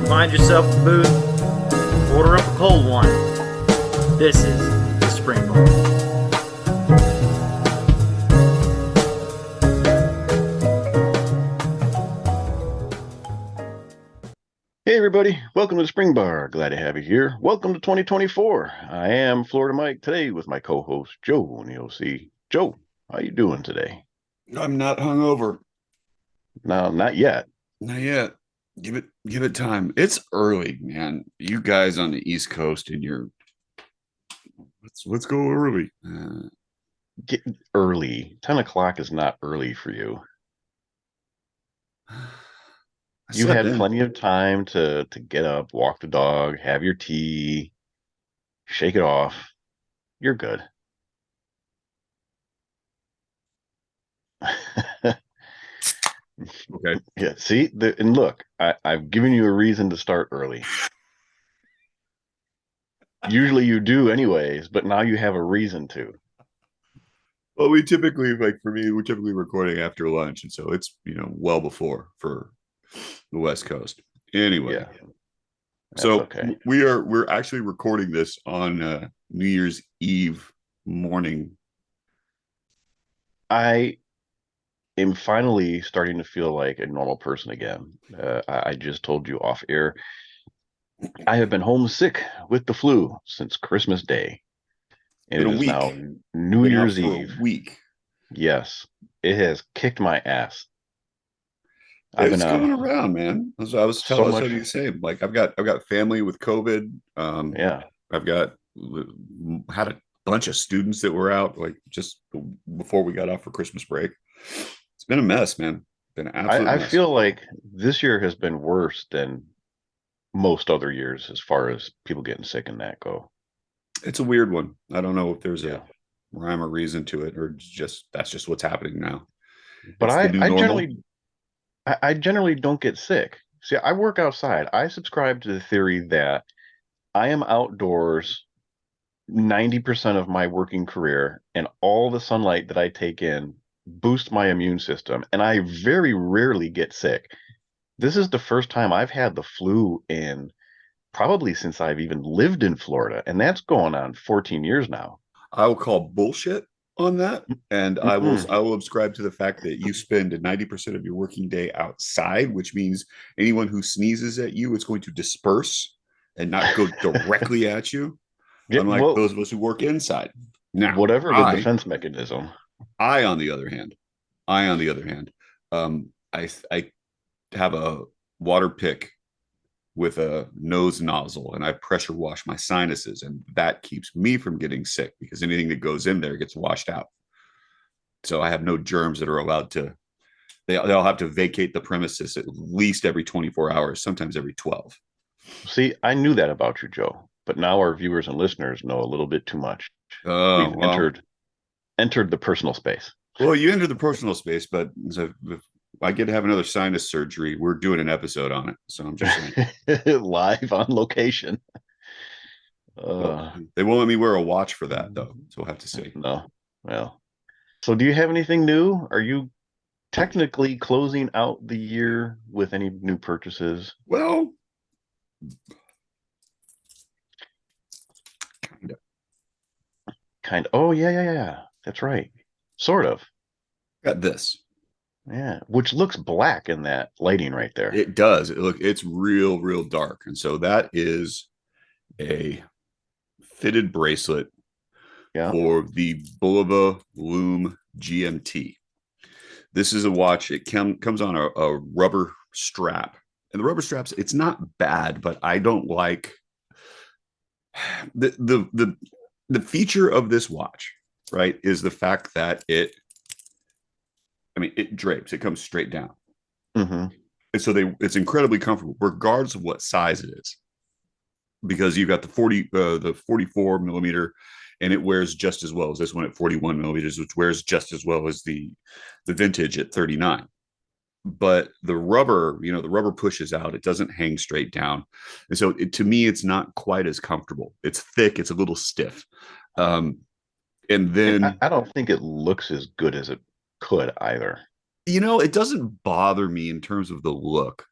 Find yourself a booth, order up a cold one. This is the Spring Bar. Hey everybody, welcome to the Spring Bar. Glad to have you here. Welcome to 2024. I am Florida Mike today with my co-host Joe in the OC. Joe, how you doing today? I'm not hungover. No, not yet. Not yet. Give it time. It's early, man. You guys on the East Coast and you're let's go early. Get early. 10 o'clock is not early for you. I You slept had in. plenty of time to get up, walk the dog, have your tea, shake it off. You're good. Okay. Yeah, see, and look, I've given you a reason to start early. Usually you do anyways, but now you have a reason to. Well, we typically, like for me, we're typically recording after lunch, and so it's well before for the West Coast. Anyway, Yeah, that's so okay. we're actually recording this on New Year's Eve morning. I am finally starting to feel like a normal person again. I just told you off air. I have been homesick with the flu since Christmas Day, and In it a is now week. You've New been out Year's for a Eve. week. Yes, it has kicked my ass. I've been It's going around, man. so I was telling much. you the same. Like I've got family with COVID. Yeah, I've got had a bunch of students that were out like just before we got off for Christmas break. It's been a mess, man. Been an absolute I mess. feel like this year has been worse than most other years as far as people getting sick and that go. It's a weird one. I don't know if there's Yeah, a rhyme or reason to it, or just that's just what's happening now. but It's the new normal. I generally don't get sick. See, I work outside. I subscribe to the theory that I am outdoors 90% of my working career, and all the sunlight that I take in boosts my immune system, and I very rarely get sick. This is the first time I've had the flu in probably since I've even lived in Florida, and that's going on 14 years now. I will call bullshit on that, and Mm-mm. I will subscribe to the fact that you spend 90% of your working day outside, which means anyone who sneezes at you is going to disperse and not go directly at you, Yeah, unlike well, those of us who work inside. Now, whatever the defense mechanism. I on the other hand, I on the other hand, I have a water pick with a nose nozzle and I pressure wash my sinuses, and that keeps me from getting sick because anything that goes in there gets washed out. So I have no germs that are allowed to. They'll have to vacate the premises at least every 24 hours, sometimes every 12. See, I knew that about you, Joe, but now our viewers and listeners know a little bit too much. Oh We've well, entered the personal space. well you enter the personal space, but if I get to have another sinus surgery, we're doing an episode on it. So I'm just saying. Live on location. Well, Uh, they won't let me wear a watch for that though, so we'll have to see. no. Well, so do you have anything new? Are you technically closing out the year with any new purchases? Well, kind of. Kind of. Oh, yeah, yeah, yeah, yeah. That's right. Sort of. Got this. Yeah. Which looks black in that lighting right there. It does. It's real dark, and so that is a fitted bracelet Yeah. for the Bulova Loom GMT. This is a watch. It comes on a rubber strap, and the rubber straps. It's not bad, but I don't like the feature of this watch. Right, is the fact that it drapes. It comes straight down, Mm-hmm. and so it's incredibly comfortable, regardless of what size it is, because you've got the 44 millimeter, and it wears just as well as this one at 41 millimeters, which wears just as well as the vintage at 39. But the rubber pushes out. It doesn't hang straight down, and so to me, it's not quite as comfortable. It's thick. It's a little stiff. Um, and And then I don't think it looks as good as it could either. it doesn't bother me in terms of the look.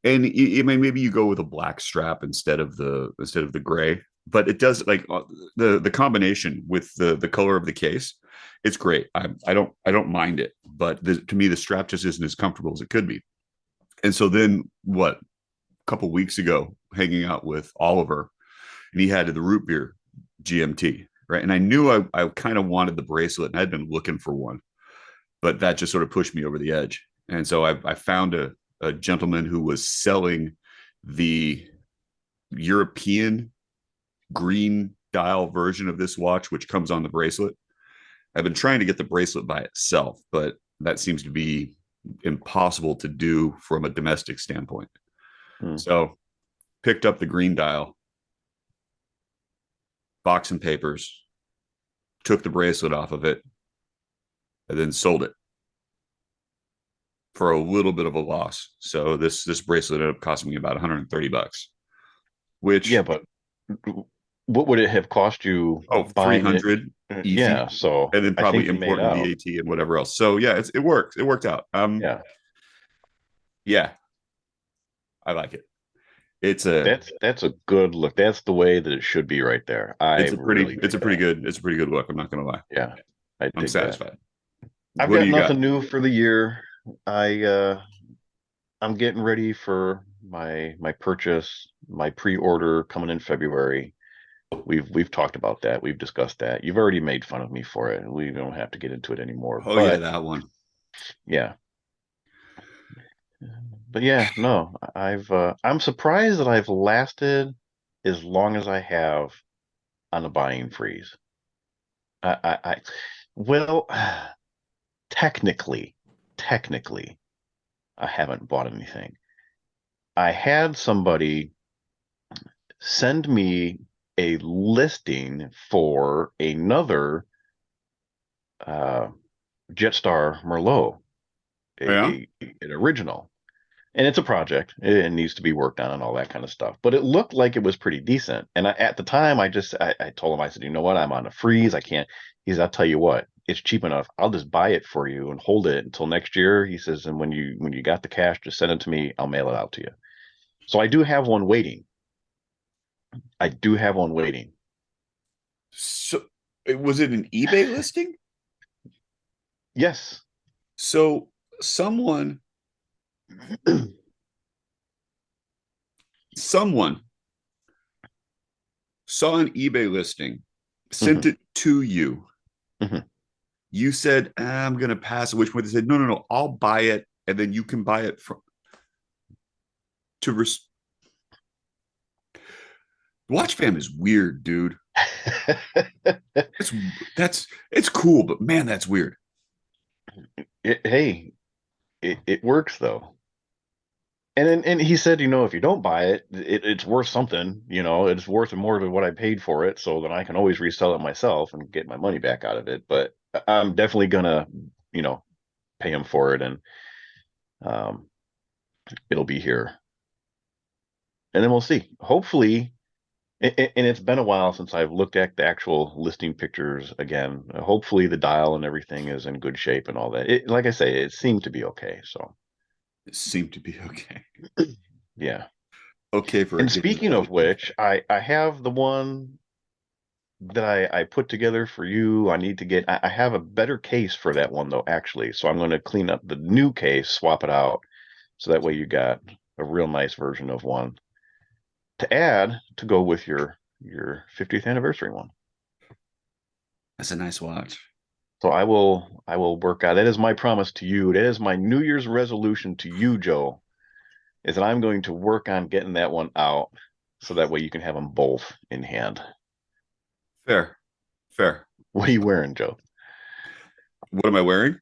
And I mean, maybe you go with a black strap instead of the gray, but it does like the combination with the color of the case. It's great. I don't mind it, but to me the strap just isn't as comfortable as it could be. And so then what? A couple weeks ago, hanging out with Oliver, and he had the root beer GMT, right? And I knew I kind of wanted the bracelet, and I'd been looking for one, but that just sort of pushed me over the edge. And so I found a gentleman who was selling the European green dial version of this watch, which comes on the bracelet. I've been trying to get the bracelet by itself, but that seems to be impossible to do from a domestic standpoint. So picked up the green dial, box and papers, took the bracelet off of it, and then sold it for a little bit of a loss. So this bracelet ended up costing me about $130, which Yeah, but what would it have cost you buying 300 it? easy, Yeah, so and then I probably think you made import and out. VAT and whatever else. So yeah, it worked. It worked out. Yeah, Yeah, I like it. It's a that's a good look. That's the way that it should be right there. I really it's a dig pretty that. good it's a pretty good look. I'm not gonna lie. Yeah, I I'm dig that. satisfied. I've What do got you got? nothing new for the year. I'm getting ready for my purchase, my pre-order coming in February. We've talked about that. We've discussed that. You've already made fun of me for it. We don't have to get into it anymore. Oh yeah, But that one. yeah. But yeah, no, I'm surprised that I've lasted as long as I have on the buying freeze. I well, technically, technically, I haven't bought anything. I had somebody send me a listing for another uh, Jetstar Merlot, Oh, yeah. an original. And it's a project. It needs to be worked on and all that kind of stuff. But it looked like it was pretty decent. And at the time, I told him, I said, you know what? I'm on a freeze. I can't. He says, I'll tell you what, it's cheap enough. I'll just buy it for you and hold it until next year. He says, and when you got the cash, just send it to me. I'll mail it out to you. So I do have one waiting. I do have one waiting. So was it an eBay listing? Yes. So someone someone saw an eBay listing, sent Mhm, it to you. mhm. You said, I'm gonna pass it. Which way? They said, no, no, no, I'll buy it, and then you can buy it from to Watch Fam is weird, dude. It's it's cool, but man, that's weird. Hey, it works though. And he said, if you don't buy it, it's worth something. It's worth more than what I paid for it. So then I can always resell it myself and get my money back out of it. But I'm definitely gonna, you know, pay him for it, and um, it'll be here, and then we'll see. Hopefully, and it's been a while since I've looked at the actual listing pictures again. Hopefully, the dial and everything is in good shape and all that. Like I say, it seemed to be okay. So It seemed to be okay. yeah. Okay for a And hidden speaking of gem. which, I have the one that I put together for you. I need to get, I have a better case for that one though, actually. So I'm going to clean up the new case, swap it out. So that way you got a real nice version of one to add to go with your 50th anniversary one. That's a nice watch. So I will work out. That is my promise to you. That is my New Year's resolution to you, Joe, is that I'm going to work on getting that one out so that way you can have them both in hand. Fair. Fair. What are you wearing, Joe? What am I wearing?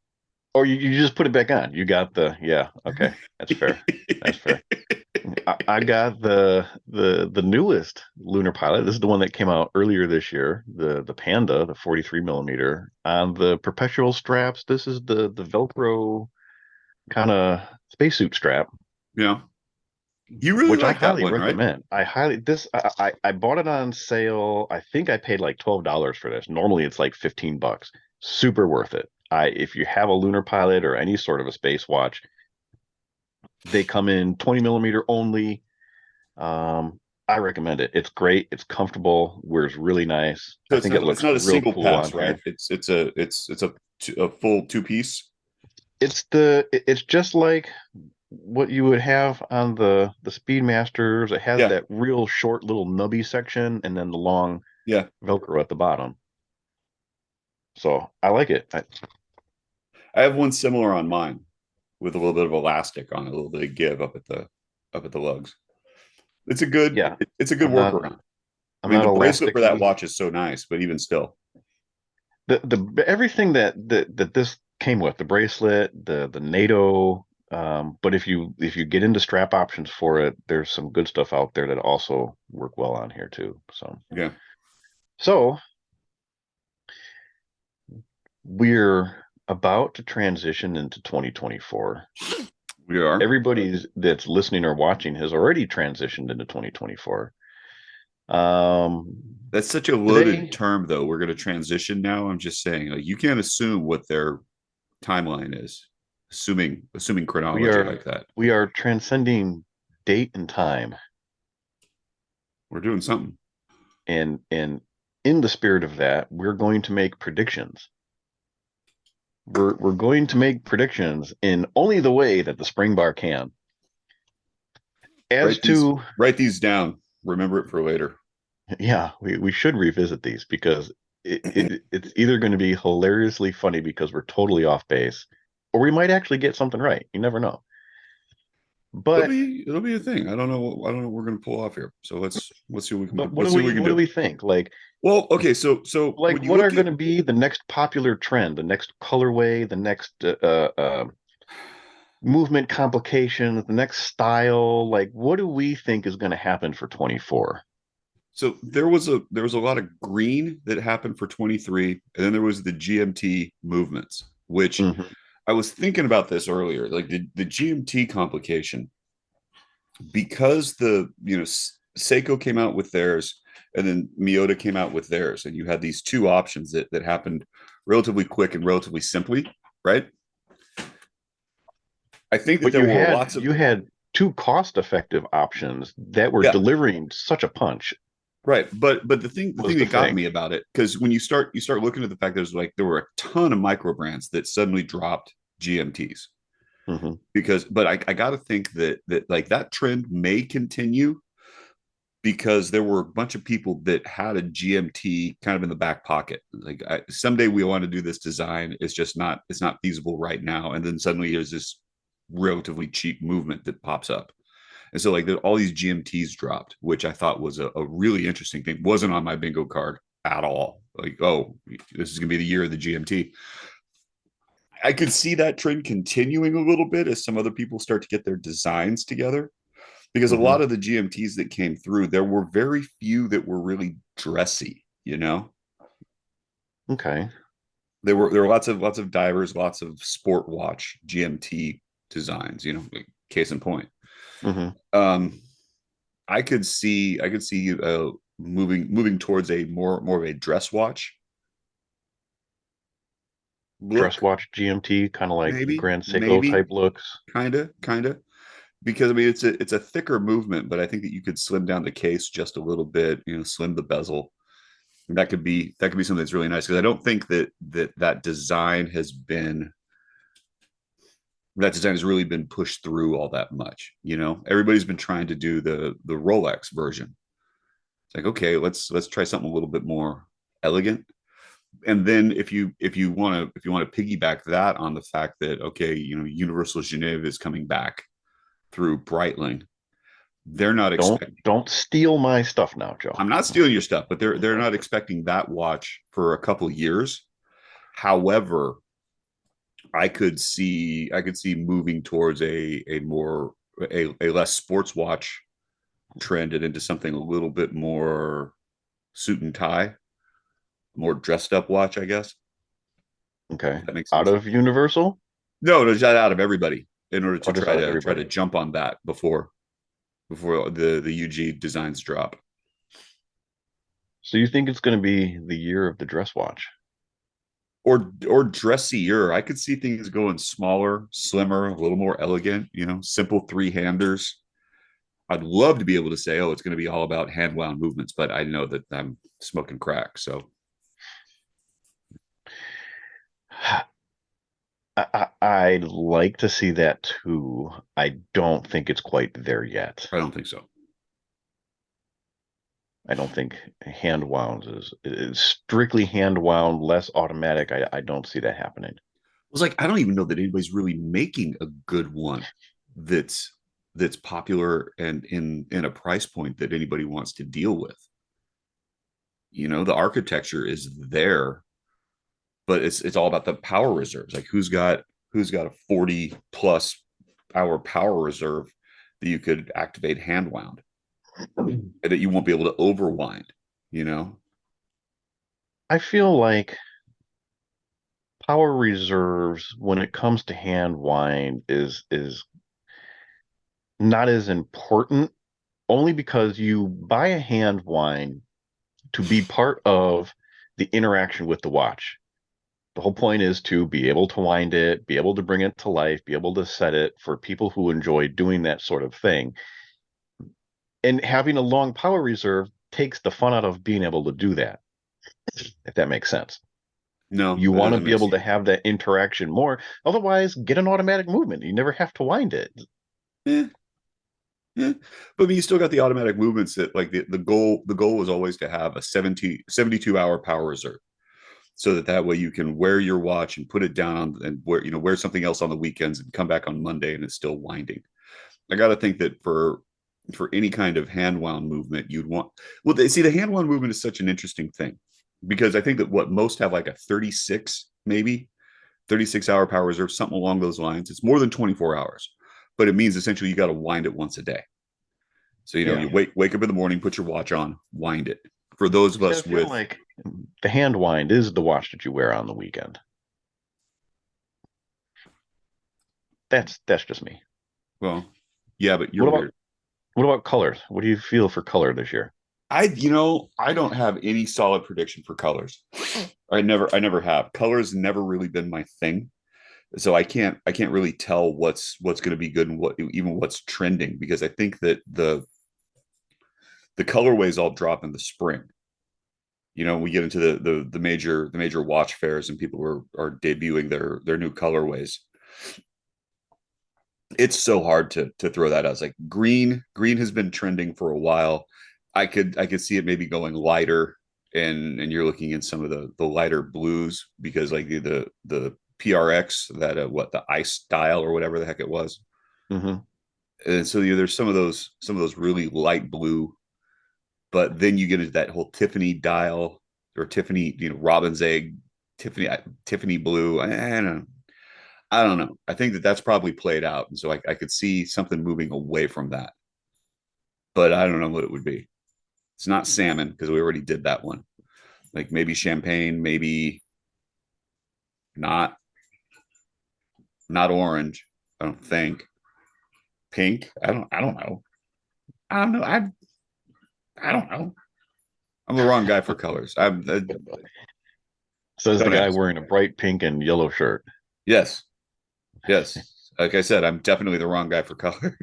Or you just put it back on. You got yeah, okay. That's fair. That's fair. I got the newest lunar pilot. This is the one that came out earlier this year, the Panda, the 43 millimeter on the perpetual straps. This is the Velcro kind of spacesuit strap, Yeah. You really which I like that highly one, right? recommend. I bought it on sale. I think I paid like $12 for this. Normally it's like $15. Super worth it. If you have a lunar pilot or any sort of a space watch, They come in 20 millimeter only. I recommend it. It's great. It's comfortable. Wears really nice. So I think it it's looks not a real single cool on pass, right? here. It's a full two piece. It's just like what you would have on the Speedmasters. It has Yeah, that real short little nubby section and then the long yeah. Velcro at the bottom. So I like it. I have one similar on mine with a little bit of elastic on it, a little bit of give up at the lugs. Yeah, It's a good I'm not workaround. I I'm mean, not the bracelet for that elasticy. watch is so nice, but even still, The everything that this came with, the bracelet, the NATO. But if you get into strap options for it, there's some good stuff out there that also work well on here too. yeah, So we're about to transition into 2024. we are. Everybody that's listening or watching has already transitioned into 2024. Um, That's such a loaded today term, though. We're going to transition now. I'm just saying, like, you can't assume what their timeline is, assuming we chronology are like that. we are transcending date and time, We're doing something. and in the spirit of that, we're going to make predictions. We're going to make predictions in only the way that the spring bar can. As Write these to, write these down. Remember it for later. yeah, we should revisit these because it's either going to be hilariously funny because we're totally off base, or we might actually get something right. You never know. It'll But be it'll be a thing. I don't know what we're going to pull off here. So let's see what we can but let's see what we can what do do. we think? Well, okay, so when you What are look at going to be the next popular trend, the next colorway, the next movement complications, the next style? Like, what do we think is going to happen for 24? so there was a lot of green that happened for 23, and then there was the GMT movements, which Hmm. I was thinking about this earlier. Like the GMT complication, because Seiko came out with theirs, and then Miyota came out with theirs, and you had these two options that happened relatively quick and relatively simply, right? I think that But there were lots of you had two cost-effective options that were yeah, delivering such a punch. right. But the thing Was the that got thing. me about it, because when you start looking at the fact that there were a ton of micro brands that suddenly dropped GMTs. Hmm. But I got to think that like that trend may continue because there were a bunch of people that had a GMT kind of in the back pocket. Like someday we want to do this design. It's not feasible right now. And then suddenly there's this relatively cheap movement that pops up. And so like all these GMTs dropped, which I thought was a really interesting thing. Wasn't on my bingo card at all. Like, oh, this is going to be the year of the GMT. I could see that trend continuing a little bit as some other people start to get their designs together, because a Hmm. lot of the GMTs that came through, there were very few that were really dressy, you know. Okay. There were lots of divers, lots of sport watch GMT designs, like case in point. Hmm. Um I could see moving towards a more of a dress watch Dress look, watch GMT, kind of like Grand Seiko maybe type looks. kind of, because I mean it's a thicker movement, but I think that you could slim down the case just a little bit, slim the bezel. And that could be something that's really nice, because I don't think that design has really been pushed through all that much. Everybody's been trying to do the Rolex version. It's like, okay, let's try something a little bit more elegant. And then if you want to piggyback that on the fact that, okay, Universal Genève is coming back through Breitling, they're not expecting. Don't steal my stuff now, Joe. I'm not stealing your stuff, but they're not expecting that watch for a couple years. However, I could see moving towards a less sports watch trend and into something a little bit more suit and tie, more dressed up watch, I guess. Okay. If that makes Out sense. of Universal No, just out of everybody in order to or just try out of to everybody? jump on that before the UG designs drop. So you think it's going to be the year of the dress watch? or dressier. I could see things going smaller, slimmer, a little more elegant, simple three-handers. I'd love to be able to say, oh, it's going to be all about hand wound movements, but I know that I'm smoking crack. So I'd like to see that too. I don't think it's quite there yet. I don't think so. I don't think hand wound is strictly hand wound, less automatic. I don't see that happening. It was like, I don't even know that anybody's really making a good one that's popular and in a price point that anybody wants to deal with. The architecture is there, but it's all about the power reserves. Like who's got a 40 plus hour power reserve that you could activate hand wound and that you won't be able to overwind. I feel like power reserves when it comes to hand wind is not as important only because you buy a hand wind to be part of the interaction with the watch. The whole point is to be able to wind it, be able to bring it to life, be able to set it for people who enjoy doing that sort of thing. And having a long power reserve takes the fun out of being able to do that, if that makes sense. No, You that want to doesn't be make able to sense. have that interaction more. Otherwise, get an automatic movement. You never have to wind it. Eh, eh. But I mean, you still got the automatic movements that like the goal was always to have a 72 hour power reserve so that way you can wear your watch and put it down and wear something else on the weekends and come back on Monday and it's still winding. I got to think that for any kind of hand wound movement, you'd want. Well, see, the hand wound movement is such an interesting thing because I think that what most have like a 36, maybe 36-hour power reserve, something along those lines. It's more than 24 hours, but it means essentially you got to wind it once a day. So Yeah. you wake up in the morning, put your watch on, wind it. For those of See, I us feel with like the hand wind is the watch that you wear on the weekend. That's just me. well, yeah, but you're What about weird. what about colors? What do you feel for color this year? I don't have any solid prediction for colors. I never have. Colors never really been my thing. So I can't really tell what's going to be good and what's trending because I think that the colorways all drop in the spring. We get into the major watch fairs and people are debuting their new colorways. It's so hard to throw that out. It's like green has been trending for a while. I could see it maybe going lighter and you're looking in some of the lighter blues because like the PRX that what the ice style or whatever the heck it was. Mm-hmm. And so there's some of those really light blue, but then you get into that whole Tiffany dial or Tiffany, robin's egg, Tiffany blue. I don't know. I think that's probably played out, and so I could see something moving away from that, but I don't know what it would be. It's not salmon because we already did that one. Like maybe champagne, maybe not not orange. I don't think pink. I don't know. I don't know. I don't know. I'm the wrong guy for colors. Says the Don't guy ask. wearing a bright pink and yellow shirt. Yes, yes. Like I said, I'm definitely the wrong guy for color.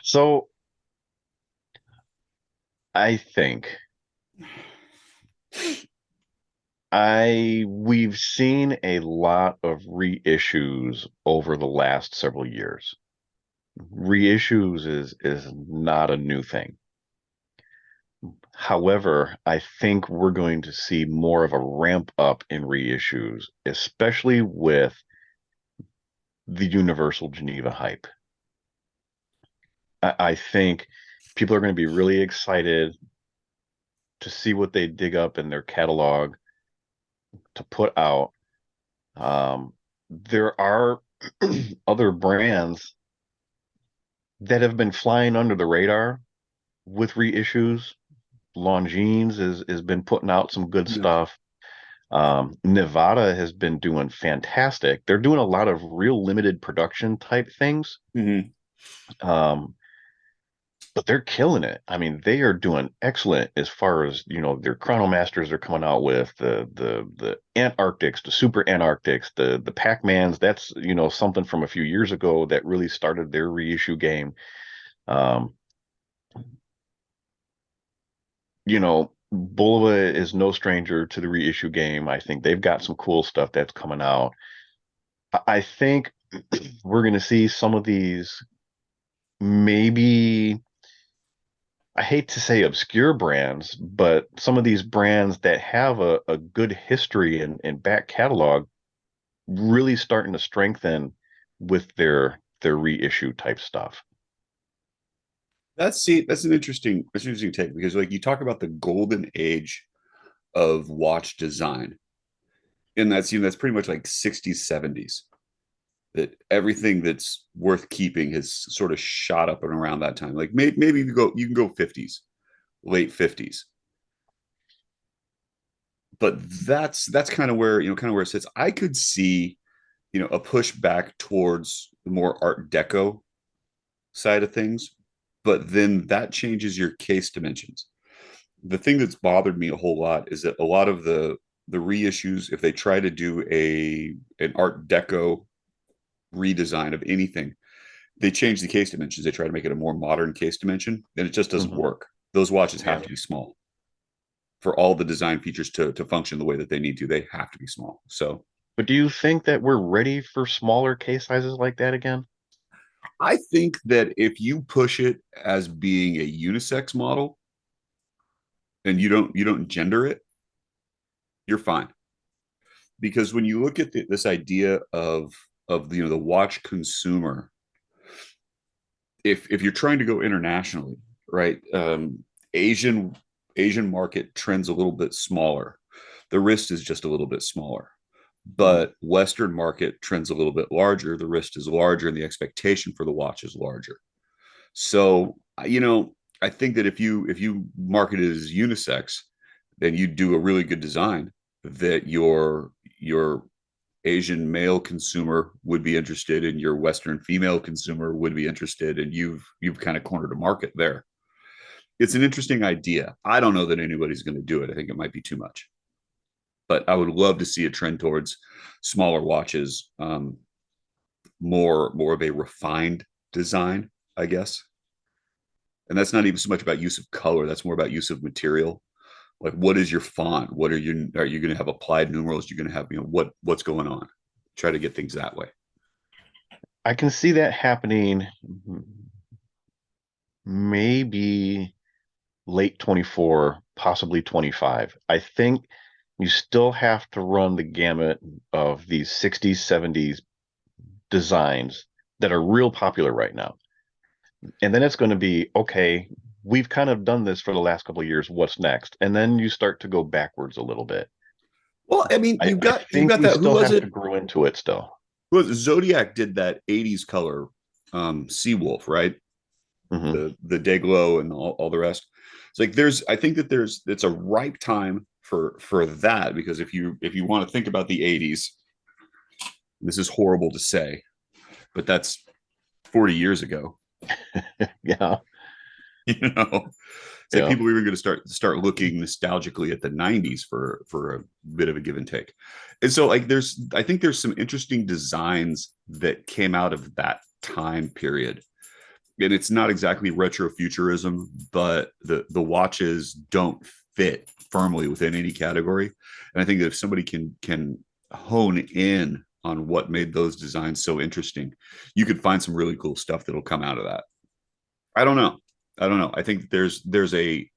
So I think we've seen a lot of reissues over the last several years. Reissues is not a new thing. However, I think we're going to see more of a ramp up in reissues, especially with the Universal Geneva hype. I think people are going to be really excited to see what they dig up in their catalog to put out. There are other brands that have been flying under the radar with reissues. Longines has been putting out some good Yeah. stuff. Nevada has been doing fantastic. They're doing a lot of real limited production type things. Mm-hmm. Um, but they're killing it. I mean, they are doing excellent as far as, their Chronomasters are coming out with the Antarctics, the Super Antarctics, the Pac-Mans. That's, something from a few years ago that really started their reissue game. Um, Bulova is no stranger to the reissue game. I think they've got some cool stuff that's coming out. I think we're going to see some of these, maybe, I hate to say obscure brands, but some of these brands that have a good history and back catalog really starting to strengthen with their reissue type stuff. That's an interesting take, because like you talk about the golden age of watch design, and that's pretty much like 60s, 70s, that everything that's worth keeping has sort of shot up and around that time. Like maybe you can go 50s, late 50s. But that's kind of where, kind of where it sits. I could see, a push back towards the more art deco side of things, but then that changes your case dimensions. The thing that's bothered me a whole lot is that a lot of the reissues, if they try to do an art deco redesign of anything, they change the case dimensions. They try to make it a more modern case dimension, and it just doesn't Mhm. work. Those watches Yeah. have to be small for all the design features to function the way that they need to. They have to be small. So But do you think that we're ready for smaller case sizes like that again? I think that if you push it as being a unisex model and you don't gender it, you're fine. Because when you look at this idea of the watch consumer, if you're trying to go internationally, right? Asian Asian market trends a little bit smaller. The wrist is just a little bit smaller. Mhm. But Western market trends a little bit larger. The wrist is larger, and the expectation for the watch is larger. So, I think that if you market it as unisex, then you do a really good design that your Asian male consumer would be interested in, your Western female consumer would be interested, and you've kind of cornered a market there. It's an interesting idea. I don't know that anybody's going to do it. I think it might be too much, but I would love to see a trend towards smaller watches, more of a refined design, I guess. And that's not even so much about use of color. That's more about use of material. Like, what is your font? Are you going to have applied numerals? You're going to have, what's going on? Try to get things that way. I can see that happening maybe late 24, possibly 25. I think you still have to run the gamut of these 60s, 70s designs that are real popular right now. And then it's going to be, okay, we've kind of done this for the last couple of years. What's next? And then you start to go backwards a little bit. Well, I mean, I you've think got we that. Who still was have to it? grow into it still. Who was it? Zodiac did that 80s color, Seawolf, right? Hmm. The Dayglow and all the rest. It's like I think that it's a ripe time for that, because if you want to think about the 80s, this is horrible to say, but that's 40 years ago. Yeah. It's like Yeah. people are even going to start looking nostalgically at the 90s for a bit of a give and take. And so, like, I think there's some interesting designs that came out of that time period, and it's not exactly retrofuturism, but the watches don't fit firmly within any category. And I think that if somebody can hone in on what made those designs so interesting, you could find some really cool stuff that'll come out of that. I don't know. I don't know. I think there's a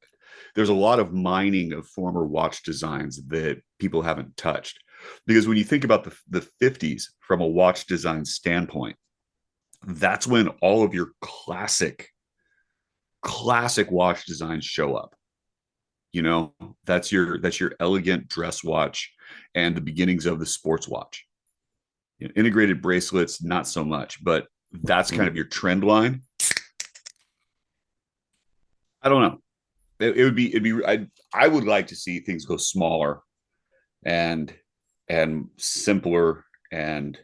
lot of mining of former watch designs that people haven't touched, because when you think about the 50s from a watch design standpoint, that's when all of your classic watch designs show up. That's your elegant dress watch and the beginnings of the sports watch. Integrated bracelets, not so much, but that's kind of Mhm. your trend line. I don't know. It would be it'd be I would like to see things go smaller and simpler, and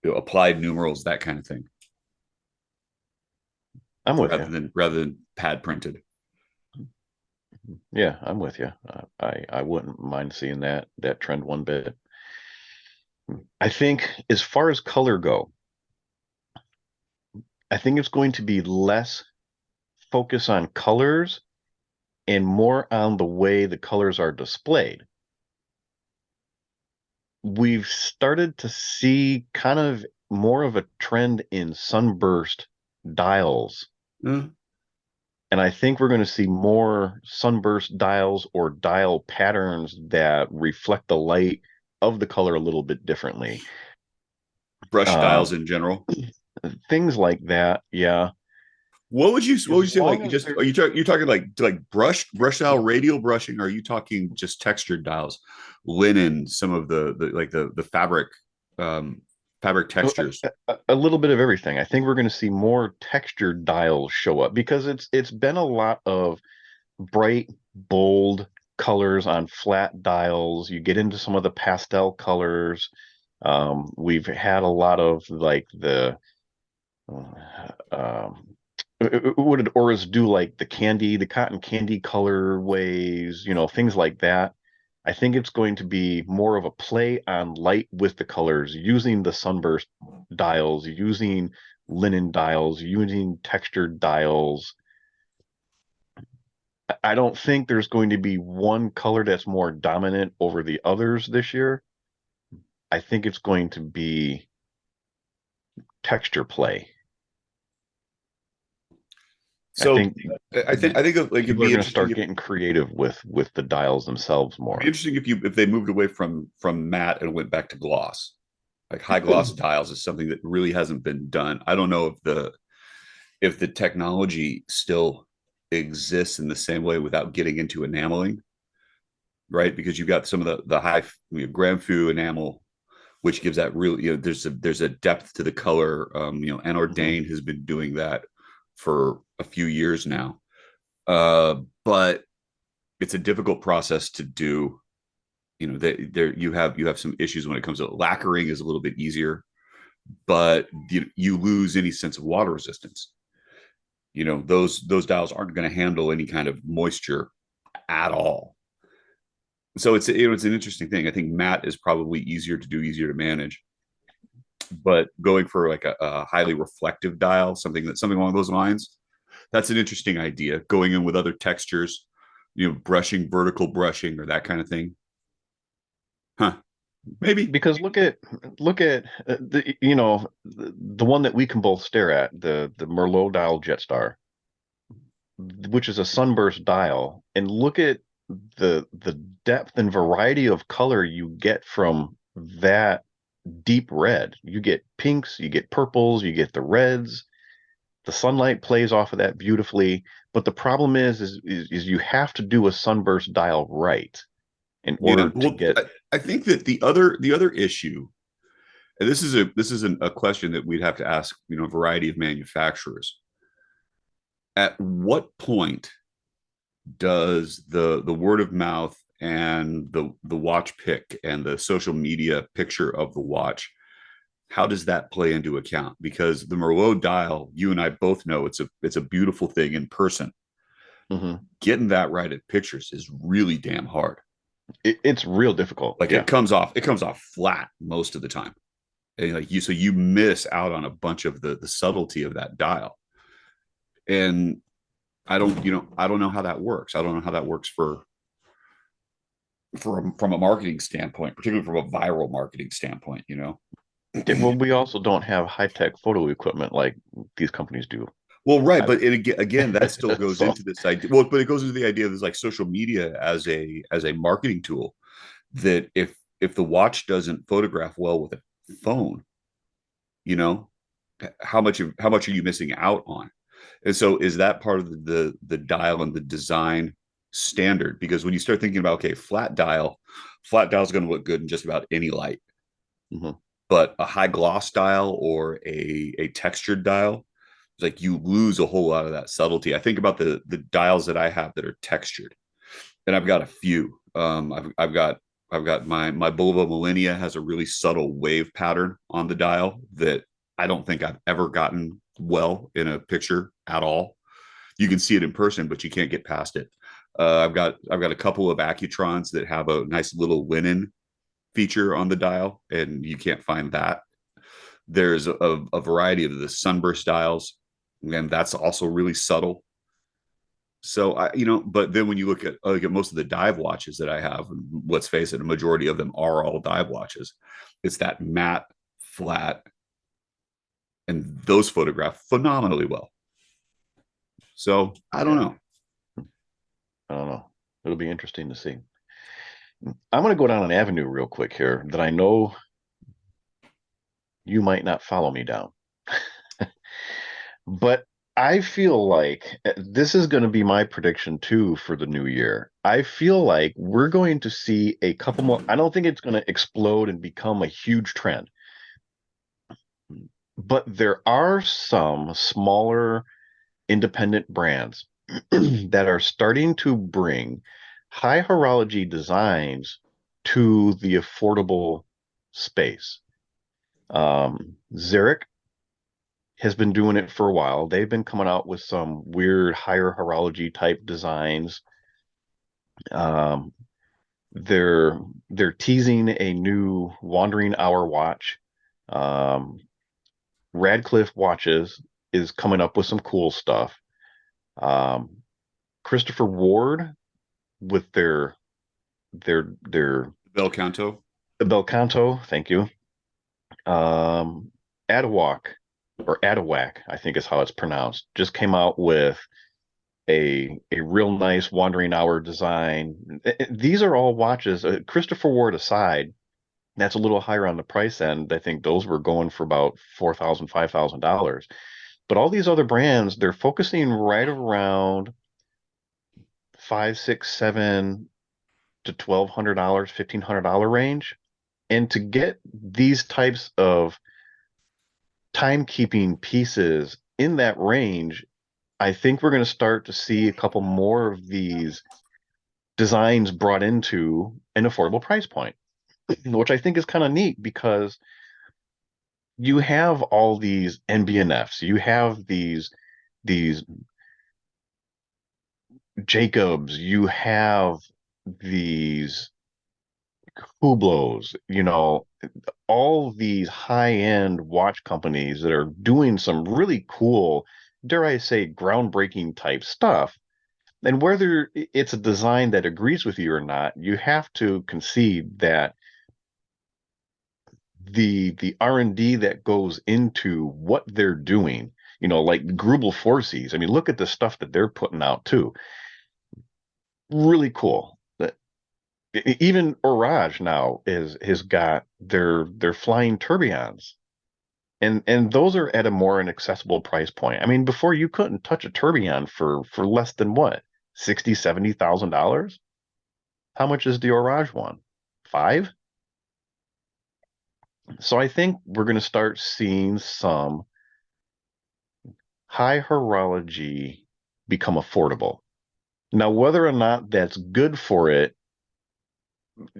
applied numerals, that kind of thing. I'm with rather you. than pad printed. Yeah, I'm with you. I wouldn't mind seeing that trend one bit. I think as far as color go, I think it's going to be less focus on colors and more on the way the colors are displayed. We've started to see kind of more of a trend in sunburst dials. Uh, And I think we're going to see more sunburst dials or dial patterns that reflect the light of the color a little bit differently. Brush Um, dials in general. things like that. Yeah. What As would you say? long Like, as just they're are you talking like brush dial radial brushing? Or are you talking just textured dials, linen, some of the fabric, um, fabric a, textures? a little bit of everything. I think we're going to see more textured dials show up because it's been a lot of bright, bold colors on flat dials. You get into some of the pastel colors. We've had a lot of like um, what did Oris do? Like the cotton candy colorways, things like that. I think it's going to be more of a play on light with the colors, using the sunburst dials, using linen dials, using textured dials. I don't think there's going to be one color that's more dominant over the others this year. I think it's going to be texture play. I So think I think like it'd people are be going to interesting start getting creative with the dials themselves it'd be more. interesting if they moved away from matte and went back to gloss. Like high gloss dials is something that really hasn't been done. I don't know if the technology still exists in the same way without getting into enameling, right? Because you've got some of the high Grand Fu enamel, which gives that real, there's a depth to the color. Mhm. Anordain has been doing that for a few years now. But it's a difficult process to do. There you have some issues when it comes to lacquering is a little bit easier, but you lose any sense of water resistance. Those dials aren't going to handle any kind of moisture at all. So it's an interesting thing. I think matte is probably easier to do, easier to manage, but going for like a highly reflective dial, something along those lines, that's an interesting idea. Going in with other textures, brushing, vertical brushing, or that kind of thing. Huh? Maybe. Because look at the one that we can both stare at, the Merlot dial Jetstar, which is a sunburst dial, and look at the depth and variety of color you get from that deep red. You get pinks, you get purples, you get the reds. The sunlight plays off of that beautifully, but the problem is you have to do a sunburst dial right in Yeah. order to Well, get. I think that the other issue, and this is a question that we'd have to ask, a variety of manufacturers. At what point does the word of mouth and the watch pick and the social media picture of the watch, how does that play into account? Because the Merlot dial, you and I both know it's a beautiful thing in person. Mhm. Getting that right at pictures is really damn hard. It's real difficult. Like Yeah. it comes off flat most of the time. And like so you miss out on a bunch of the subtlety of that dial. And I don't know how that works. I don't know how that works from a marketing standpoint, particularly from a viral marketing standpoint. Yeah, well, we also don't have high-tech photo equipment like these companies do. Well, right, I, but again, that still goes so into this idea. Well, but it goes into the idea of this like social media as a marketing tool. That if the watch doesn't photograph well with a phone, you know, how much are you missing out on? And so, is that part of the dial and the design standard? Because when you start thinking about okay, flat dial is going to look good in just about any light, mhm. but a high gloss dial or a textured dial, like you lose a whole lot of that subtlety. I think about the dials that I have that are textured, and I've got a few. I've got my Bulova Millennia has a really subtle wave pattern on the dial that I don't think I've ever gotten well in a picture at all. You can see it in person, but you can't get past it. I've got a couple of Accutrons that have a nice little linen feature on the dial, and you can't find that. There's a variety of the sunburst dials, and that's also really subtle. So but then when you look at most of the dive watches that I have, let's face it, a majority of them are all dive watches. It's that matte, flat, and those photograph phenomenally well. So I don't know. I don't know. It'll be interesting to see. I'm going to go down an avenue real quick here that I know you might not follow me down. But I feel like this is going to be my prediction too for the new year. I feel like we're going to see a couple more. I don't think it's going to explode and become a huge trend, but there are some smaller independent brands that are starting to bring high horology designs to the affordable space. Zurich has been doing it for a while. They've been coming out with some weird higher horology type designs. Um, they're teasing a new wandering hour watch. Um, Radcliffe Watches is coming up with some cool stuff. Um, Christopher Ward with their Bel Canto. Belcanto, thank you. Adawak or Adawak, I think is how it's pronounced, just came out with a real nice wandering hour design. These are all watches, Christopher Ward aside, that's a little higher on the price end. I think those were going for about $4,000, $5,000. But all these other brands, they're focusing right around five, six, seven to $1,200, $1,500 range. And to get these types of timekeeping pieces in that range, I think we're going to start to see a couple more of these designs brought into an affordable price point, which I think is kind of neat because you have all these NBNFs, you have these Jacobs, you have these Hublots, all these high-end watch companies that are doing some really cool, dare I say, groundbreaking type stuff. And whether it's a design that agrees with you or not, you have to concede that the R&D that goes into what they're doing, like Grubel Forces. I mean, look at the stuff that they're putting out too. Really cool. Even Orage now has got their flying tourbillons. And those are at a more inaccessible price point. I mean, before you couldn't touch a tourbillon for less than what? 60, $70,000? How much is the Orage one? Five? So I think we're going to start seeing some high horology become affordable. Now, whether or not that's good for it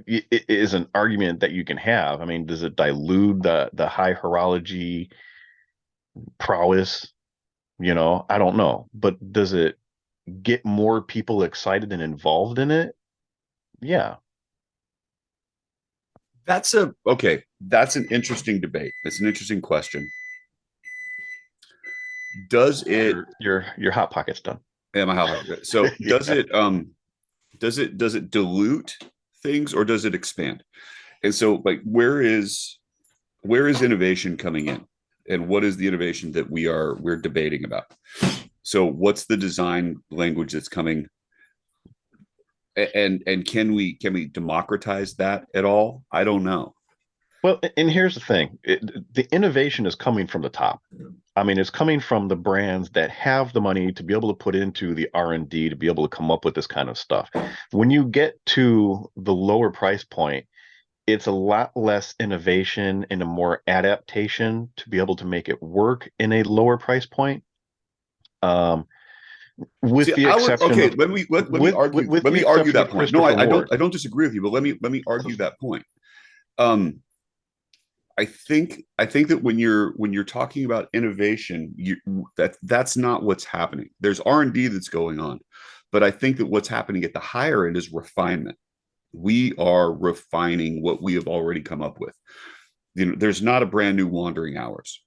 is an argument that you can have. I mean, does it dilute the high horology prowess? I don't know. But does it get more people excited and involved in it? Yeah. That's an interesting debate. It's an interesting question. Does it Your hot pocket's done. am I how so does it does it dilute things or does it expand? And so like where is innovation coming in? And what is the innovation that we're debating about? So what's the design language that's coming? And can we democratize that at all? I don't know. Well, and here's the thing. The innovation is coming from the top. I mean, it's coming from the brands that have the money to be able to put into the R&D to be able to come up with this kind of stuff. When you get to the lower price point, it's a lot less innovation and a more adaptation to be able to make it work in a lower price point. With the exception okay, of, let me argue with let the me argue exception that of point. No, Christopher I Ward. don't disagree with you, but let me argue that point. I think that when you're talking about innovation, that's not what's happening. There's R&D that's going on, but I think that what's happening at the higher end is refinement. We are refining what we have already come up with. There's not a brand new wandering hours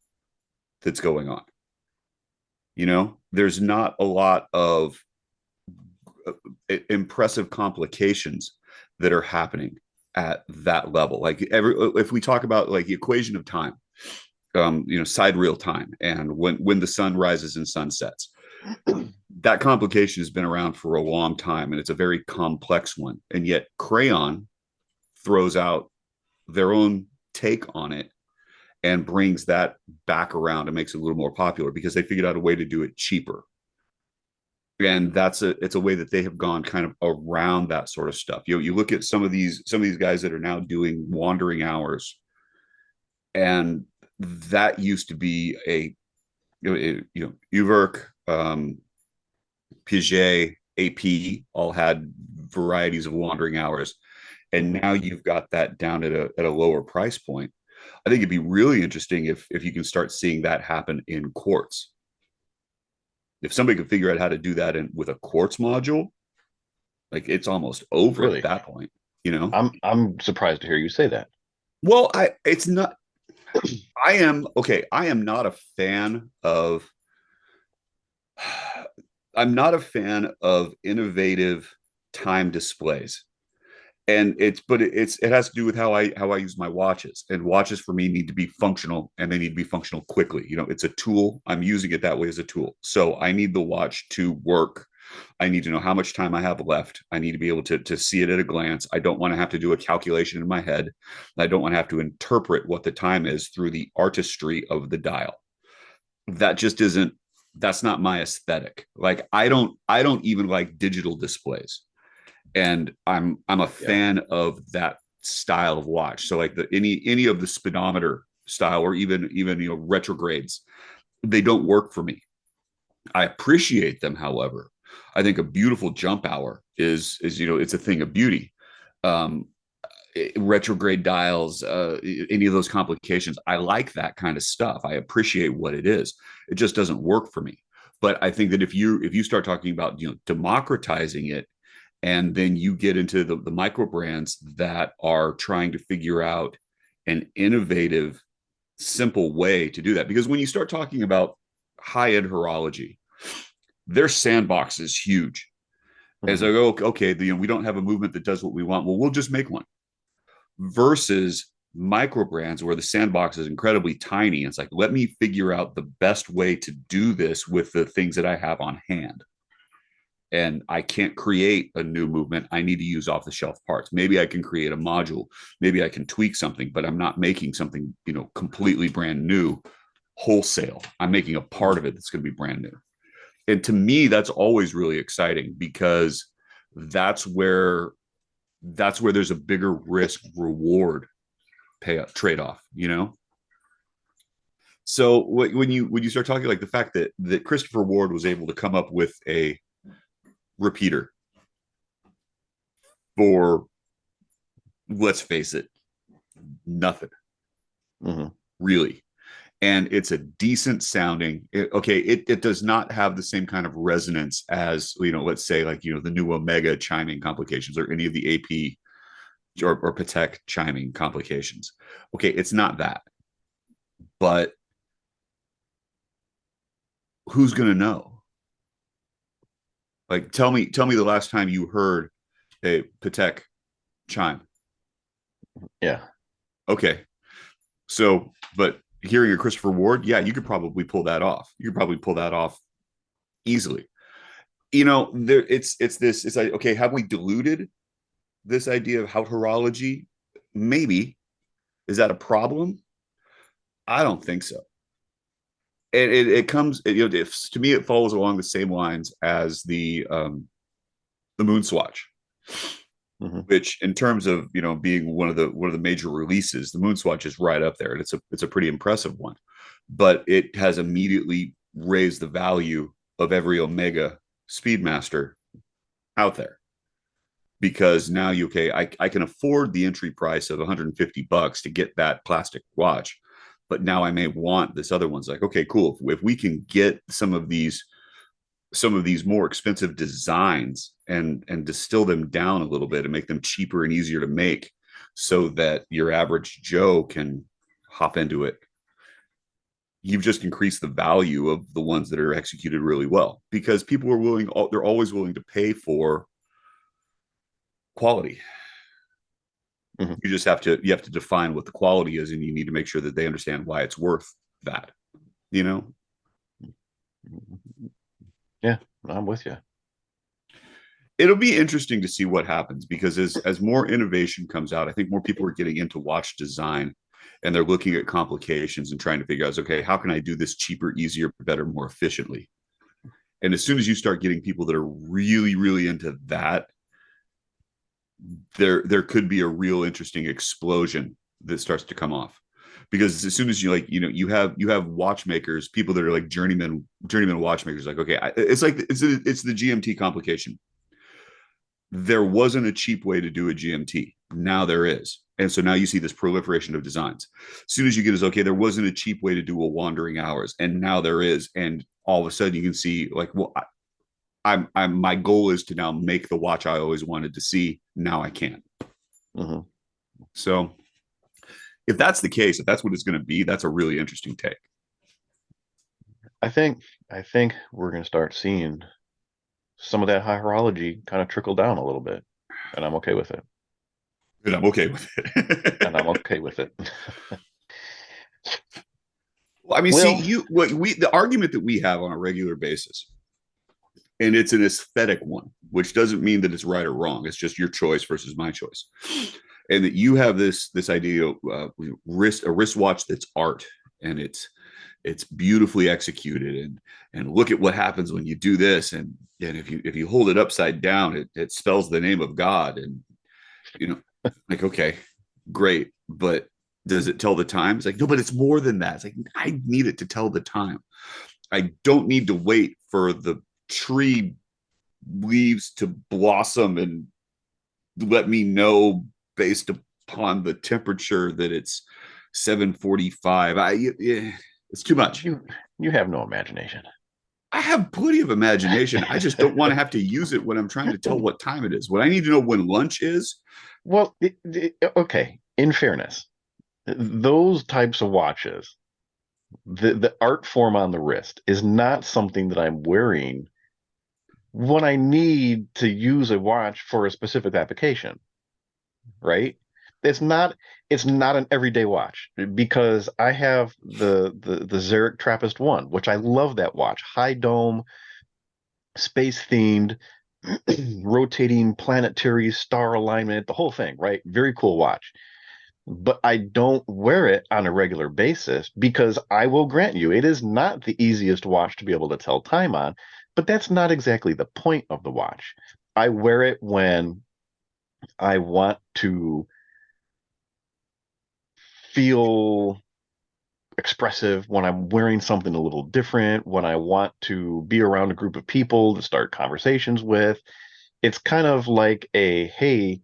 that's going on. There's not a lot of impressive complications that are happening at that level. Like if we talk about like the equation of time, sidereal time, and when the sun rises and sun sets, that complication has been around for a long time, and it's a very complex one. And yet, Crayon throws out their own take on it and brings that back around and makes it a little more popular because they figured out a way to do it cheaper. And it's a way that they have gone kind of around that sort of stuff. You look at some of these guys that are now doing wandering hours, and that used to be Uverk, Piaget, AP all had varieties of wandering hours, and now you've got that down at a lower price point. I think it'd be really interesting if you can start seeing that happen in quartz. If somebody could figure out how to do that with a quartz module, like it's almost over Really? at that point. I'm surprised to hear you say that. Well, it's not. I am okay. I am not a fan of. I'm not a fan of innovative time displays, and it has to do with how I use my watches. And watches for me need to be functional, and they need to be functional quickly. It's a tool. I'm using it that way as a tool. So I need the watch to work. I need to know how much time I have left. I need to be able to see it at a glance. I don't want to have to do a calculation in my head. I don't want to have to interpret what the time is through the artistry of the dial. That just isn't. That's not my aesthetic. Like I don't even like digital displays, and I'm a fan of that style of watch. So like any of the speedometer style, or even retrogrades, they don't work for me. I appreciate them, however. I think a beautiful jump hour is it's a thing of beauty. Um, Retrograde dials, any of those complications, I like that kind of stuff. I appreciate what it is. It just doesn't work for me. But I think that if you start talking about democratizing it, and then you get into the micro brands that are trying to figure out an innovative, simple way to do that, because when you start talking about high-end horology, their sandbox is huge. As I go, okay, we don't have a movement that does what we want. Well, we'll just make one. Versus micro brands where the sandbox is incredibly tiny. It's like, let me figure out the best way to do this with the things that I have on hand. And I can't create a new movement. I need to use off the shelf parts. Maybe I can create a module. Maybe I can tweak something, but I'm not making something, completely brand new wholesale. I'm making a part of it that's going to be brand new. And to me, that's always really exciting, because that's where there's a bigger risk reward payoff trade-off. So when you start talking like the fact that Christopher Ward was able to come up with a repeater for, let's face it, nothing, really, and it's a decent sounding. It does not have the same kind of resonance as let's say like the new Omega chiming complications, or any of the AP or Patek chiming complications. Okay, it's not that, but who's gonna know? Like, tell me the last time you heard a Patek chime. Yeah. Okay, so but hearing a Christopher Ward, yeah, you could probably pull that off. You could probably pull that off easily. It's like, okay, have we diluted this idea of how horology? Maybe. Is that a problem? I don't think so. It comes, to me, it follows along the same lines as the moon swatch, which, in terms of being one of the major releases, the moon swatch is right up there, and it's a pretty impressive one. But it has immediately raised the value of every Omega Speedmaster out there. because now I can afford the entry price of $150 to get that plastic watch, but now I may want this other one's like, okay, cool. If we can get some of these more expensive designs and distill them down a little bit and make them cheaper and easier to make so that your average Joe can hop into it, you've just increased the value of the ones that are executed really well, because people they're always willing to pay for quality. Mm-hmm. You have to define what the quality is, and you need to make sure that they understand why it's worth that, you know? Yeah, I'm with you. It'll be interesting to see what happens, because as more innovation comes out, I think more people are getting into watch design, and they're looking at complications and trying to figure out, okay, how can I do this cheaper, easier, better, more efficiently? And as soon as you start getting people that are really, really into that, there could be a real interesting explosion that starts to come off. Because as soon as you have watchmakers, people that are like journeyman watchmakers, like, okay, it's the GMT complication. There wasn't a cheap way to do a GMT. Now there is. And so now you see this proliferation of designs. As soon as you get is, okay, there wasn't a cheap way to do a wandering hours, and now there is. And all of a sudden you can see, like, well, my goal is to now make the watch I always wanted to see. Now I can. Mm-hmm. So if that's the case, if that's what it's going to be, that's a really interesting take. I think we're going to start seeing some of that high horology kind of trickle down a little bit, and I'm okay with it. And I'm okay with it. And I'm okay with it. Well, I mean, Well, the argument that we have on a regular basis, and it's an aesthetic one, which doesn't mean that it's right or wrong. It's just your choice versus my choice. And that you have this idea of a wristwatch that's art, and it's beautifully executed, and look at what happens when you do this, and if you hold it upside down, it spells the name of God, and like, okay, great, but does it tell the time? It's like, no, but it's more than that. It's like, I need it to tell the time. I don't need to wait for the tree leaves to blossom and let me know based upon the temperature that it's 7:45. It's too much. You have no imagination. I have plenty of imagination. I just don't want to have to use it when I'm trying to tell what time it is. When I need to know when lunch is. Well, okay. In fairness, those types of watches, the art form on the wrist is not something that I'm wearing when I need to use a watch for a specific application, right? It's not an everyday watch, because I have the Xeric Trappist 1, which I love that watch. High dome, space themed, rotating planetary star alignment, the whole thing, right? Very cool watch. But I don't wear it on a regular basis, because I will grant you, it is not the easiest watch to be able to tell time on, but that's not exactly the point of the watch. I wear it when I want to feel expressive, when I'm wearing something a little different, when I want to be around a group of people to start conversations with. It's kind of like a, hey,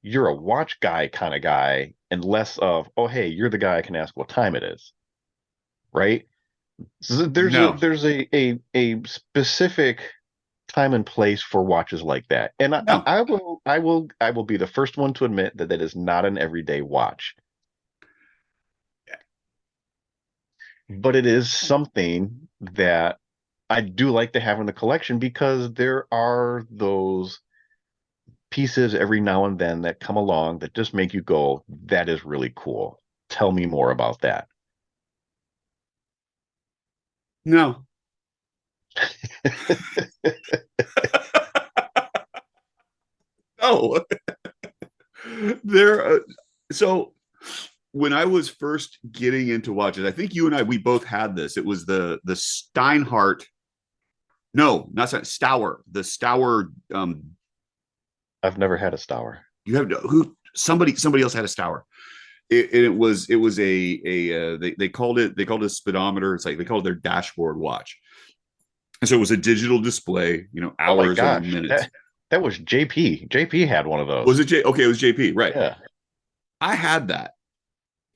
you're a watch guy kind of guy, and less of, oh, hey, you're the guy I can ask what time it is, right? So there's a specific time and place for watches like that, and I will be the first one to admit that is not an everyday watch, but it is something that I do like to have in the collection, because there are those pieces every now and then that come along that just make you go, that is really cool. Tell me more about that. No. No. So when I was first getting into watches, I think you and we both had this. It was the Steinhardt. No, not Stour. The Stour. I've never had a Stour. You have somebody else had a Stour. It was they called it a speedometer. It's like they called it their dashboard watch. And so it was a digital display, hours and minutes. That was JP. JP had one of Was those. it J? Okay, it was JP. Right. Yeah. I had that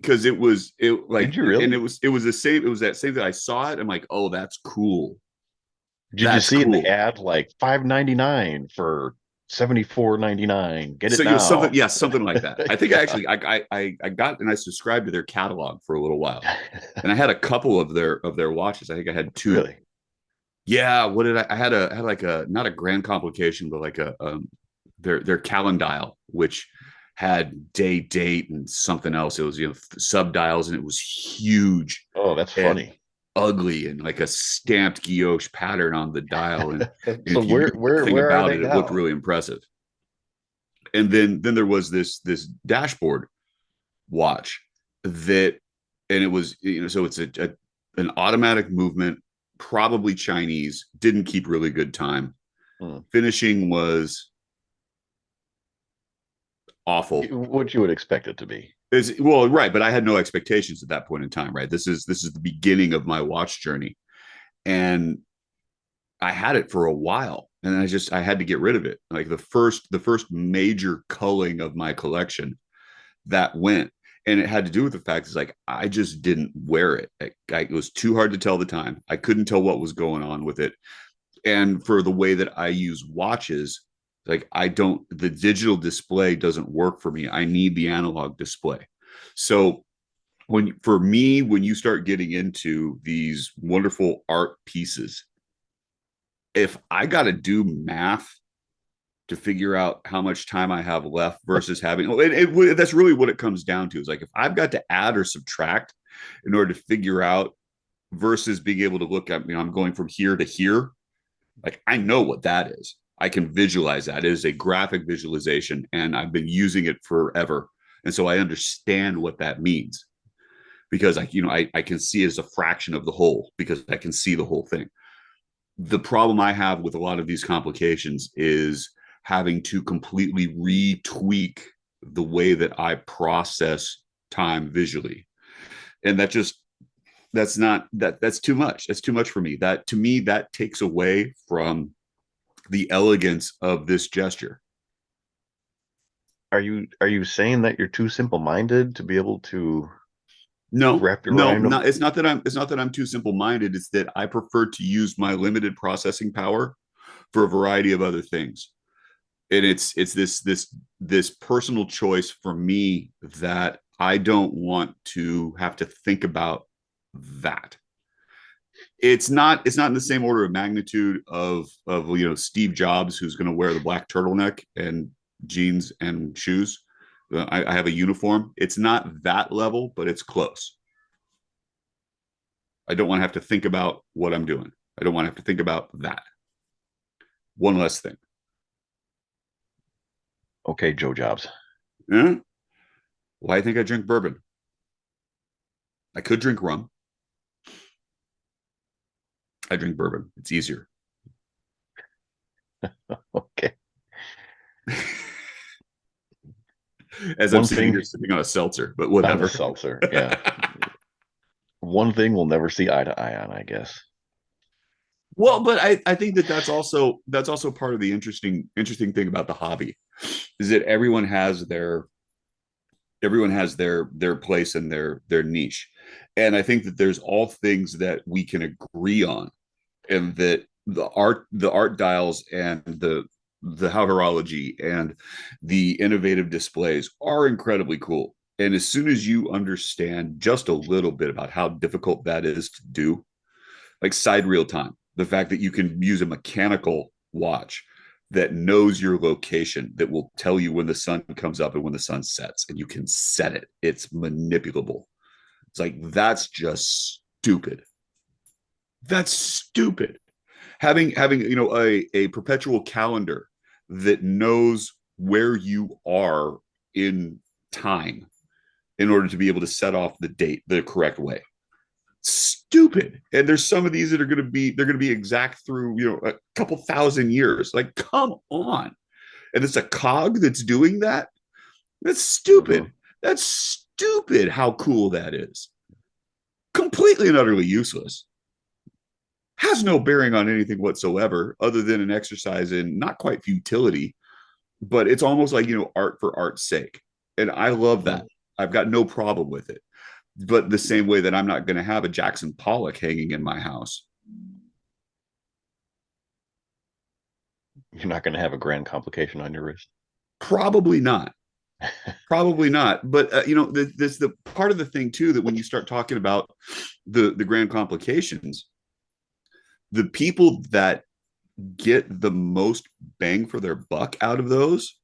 because it Did like, you and really? it was the same. It was that same that I saw it. I'm like, oh, that's cool. Did you That's see in the cool. ad like 5.99 for 74.99? Get it So something, now. yeah, something like that. I think Yeah. actually I got and I subscribed to their catalog for a little while, and I had a couple of their watches. I think I had two. Really? Yeah, what did I had like a, not a grand complication, but like a their calendile, which had date and something else. It was, sub dials, and it was huge Oh, that's and funny. ugly, and like a stamped guilloche pattern on the dial. And So if you knew anything where are about they it, it looked now? really impressive. And then there was this dashboard watch that, and it was, so it's an automatic movement, probably Chinese, didn't keep really good time. Hmm. Finishing was awful. What you would expect it to be. Well, right, but I had no expectations at that point in time, right? This is the beginning of my watch journey, and I had it for a while, and I had to get rid of it. Like the first major culling of my collection that went, and it had to do with the fact is like I just didn't wear it. It was too hard to tell the time. I couldn't tell what was going on with it, and for the way that I use watches, like the digital display doesn't work for me. I need the analog display. So when you start getting into these wonderful art pieces, if I got to do math to figure out how much time I have left versus having, that's really what it comes down to, is like if I've got to add or subtract in order to figure out versus being able to look at, I'm going from here to here. Like I know what that is. I can visualize that. It is a graphic visualization, and I've been using it forever. And so I understand what that means because I can see it as a fraction of the whole because I can see the whole thing. The problem I have with a lot of these complications is having to completely retweak the way that I process time visually. And that's too much. That's too much for me. That to me, that takes away from the elegance of this gesture. Are you saying that you're too simple-minded to be able to No, wrap your no, mind? not it's not that I'm too simple-minded. It's that I prefer to use my limited processing power for a variety of other things. And it's this personal choice for me that I don't want to have to think about that. It's not in the same order of magnitude of Steve Jobs, who's going to wear the black turtleneck and jeans and shoes. I have a uniform. It's not that level, but it's close. I don't want to have to think about what I'm doing. I don't want to have to think about that. One less thing. Okay, Joe Jobs. Yeah. Why do you think I drink bourbon? I could drink rum. I drink bourbon. It's easier. Okay. As I'm One sitting thing here sipping on a seltzer, but on a whatever. seltzer. Yeah. One thing we'll never see eye to eye on, I guess. Well, but I think that's also part of the interesting thing about the hobby is that everyone has their place and their niche. And I think that there's all things that we can agree on, and that the art dials and the horology and the innovative displays are incredibly cool. And as soon as you understand just a little bit about how difficult that is to do, like side real time, the fact that you can use a mechanical watch that knows your location, that will tell you when the sun comes up and when the sun sets, and you can set it. It's manipulable. It's like, that's just stupid. That's stupid. Having a perpetual calendar that knows where you are in time in order to be able to set off the date the correct way. Stupid. And there's some of these that they're going to be exact through a couple thousand years. Like, come on. And it's a cog that's doing that. That's stupid. Mhm. That's stupid how cool that is. Completely and utterly useless. has no bearing on anything whatsoever other than an exercise in not quite futility, but it's almost like, art for art's sake. And I love that. I've got no problem with it. But the same way that I'm not going to have a Jackson Pollock hanging in my house. You're not going to have a grand complication on your wrist. Probably not. Probably not. But this the part of the thing too, that when you start talking about the grand complications, the people that get the most bang for their buck out of those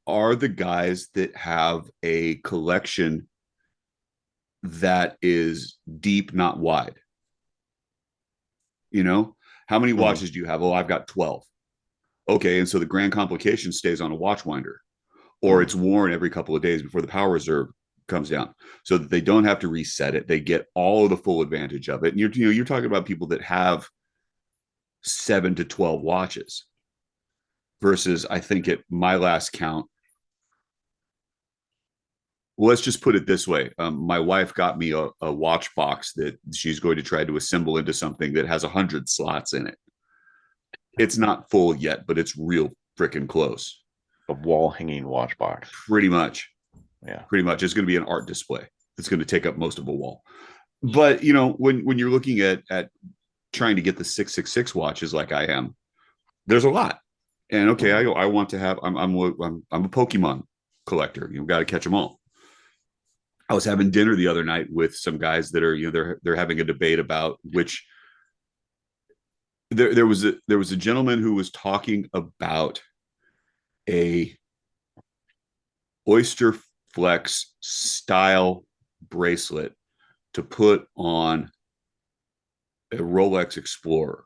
are the guys that have a collection that is deep, not wide. How many watches do you have? Oh, I've got 12. Okay, and so the grand complication stays on a watch winder, or it's worn every couple of days before the power reserve comes down, so that they don't have to reset it. They get all of the full advantage of it. And you're talking about people that have 7 to 12 watches versus, I think at my last count, well, let's just put it this way. My wife got me a watch box that she's going to try to assemble into something that has 100 slots in it. It's not full yet, but it's real freaking close. A wall hanging watch box. Pretty much. Yeah. Pretty much. It's going to be an art display. It's going to take up most of a wall. But, when you're looking at trying to get the 666 watches like I am, there's a lot. And okay, I want to have, I'm a Pokemon collector. You've got to catch them all. I was having dinner the other night with some guys that are, they're having a debate about which there was a gentleman who was talking about a Oyster Flex style bracelet to put on a Rolex Explorer.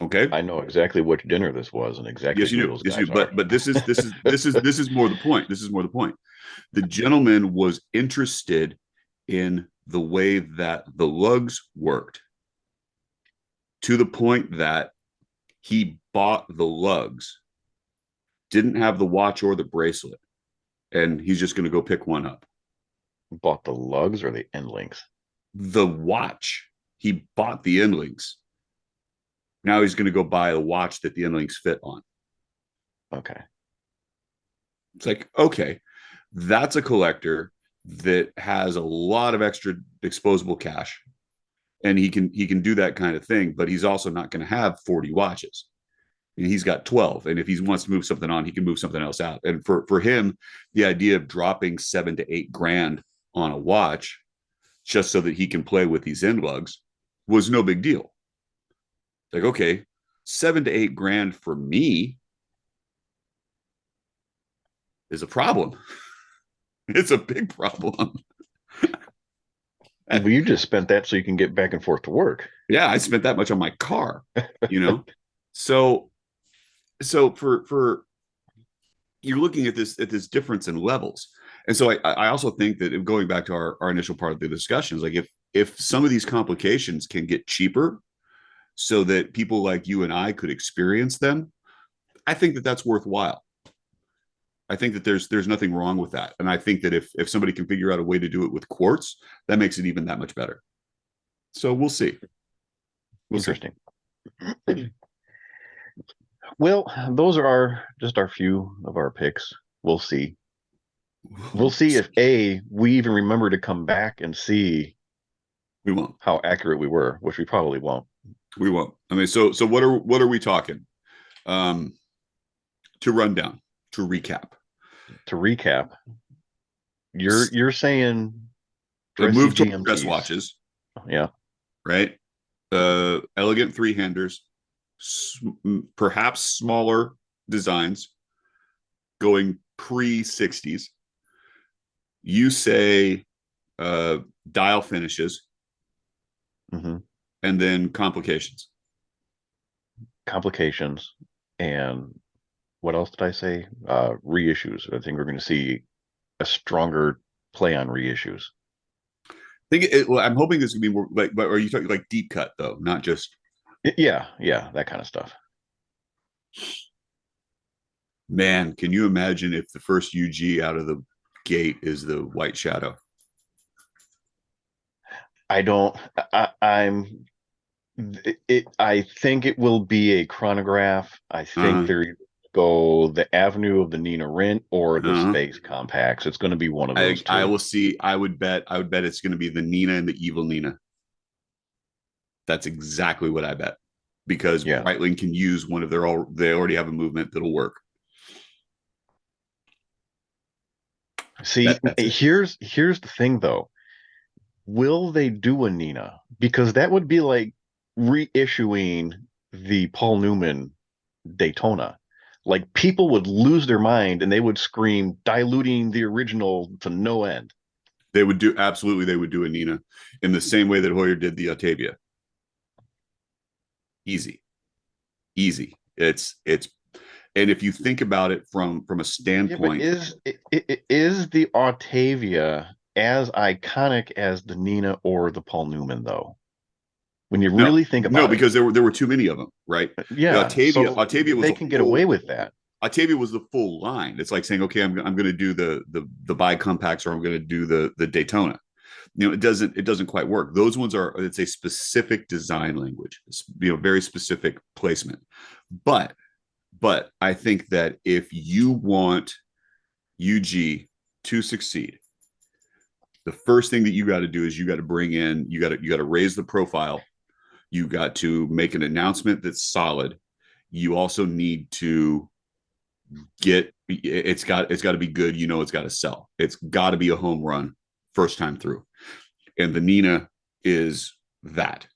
Okay, I know exactly which dinner this was, and exactly yes, you do. Yes, you do. But this is more the point. This is more the point. The gentleman was interested in the way that the lugs worked, to the point that he bought the lugs, didn't have the watch or the bracelet, and he's just going to go pick one up. Bought the lugs or the end links? The watch. He bought the end links. Now he's going to go buy a watch that the end links fit on. Okay. It's like, okay, that's a collector that has a lot of extra disposable cash, and he can do that kind of thing, but he's also not going to have 40 watches. And he's got 12. And if he wants to move something on, he can move something else out. And for him, the idea of dropping $7 to $8 grand on a watch just so that he can play with these end lugs was no big deal. Like, okay, 7 to 8 grand for me is a problem. It's a big problem. Well, you just spent that so you can get back and forth to work. Yeah, I spent that much on my car, So for you're looking at this difference in levels. And so I also think that, going back to our initial part of the discussion, is like, if some of these complications can get cheaper so that people like you and I could experience them, I think that that's worthwhile. I think that there's nothing wrong with that. And I think that if somebody can figure out a way to do it with quartz, that makes it even that much better. So we'll see. Interesting. Well, those are just our few of our picks. We'll see. We'll see if we even remember to come back and see. We won't. How accurate we were, which we probably won't. We won't. I mean, so what are we talking? To run down, to recap. You're saying move to dress watches. Yeah. Right. Elegant three-handers, perhaps smaller designs, going pre-60s. You say dial finishes, and then complications. And what else did I say? Reissues. I think we're going to see a stronger play on reissues. I'm hoping this will be more like, but are you talking like deep cut though, not just? Yeah, that kind of stuff. Man, can you imagine if the first UG out of the gate is the White Shadow? I'm I think it will be a chronograph. I think Uh-huh. they're go the avenue of the Nina Rint or the Uh-huh. space compacts. It's going to be one of those I two. will see. I would bet it's going to be the Nina and the evil Nina. That's exactly what I bet because Yeah. Breitling can use one of their all. They already have a movement that'll work. See, That's it. here's the thing though. Will they do a Nina? Because that would be like reissuing the Paul Newman Daytona. Like people would lose their mind and they would scream, diluting the original to no end. They would do absolutely. They would do a Nina in the same way that Hoyer did the Octavia. Easy, easy. It's and if you think about it from a Yeah, but standpoint, is the Octavia as iconic as the Nina or the Paul Newman though? When you no, really think no, about it. because there were too many of them, right? The Yeah, so Octavia was they a can get away full with that. Octavia was the full line. It's like saying, okay, I'm going to do the bicompacts or I'm going to do the Daytona. It doesn't quite work. Those ones are it's a specific design language. It's, very specific placement. But I think that if you want UG to succeed, the first thing that you got to do is you got to bring in you got to raise the profile. You got to make an announcement that's solid. You also need to get it's got to be good. It's got to sell. It's got to be a home run first time through. And the Nina is that.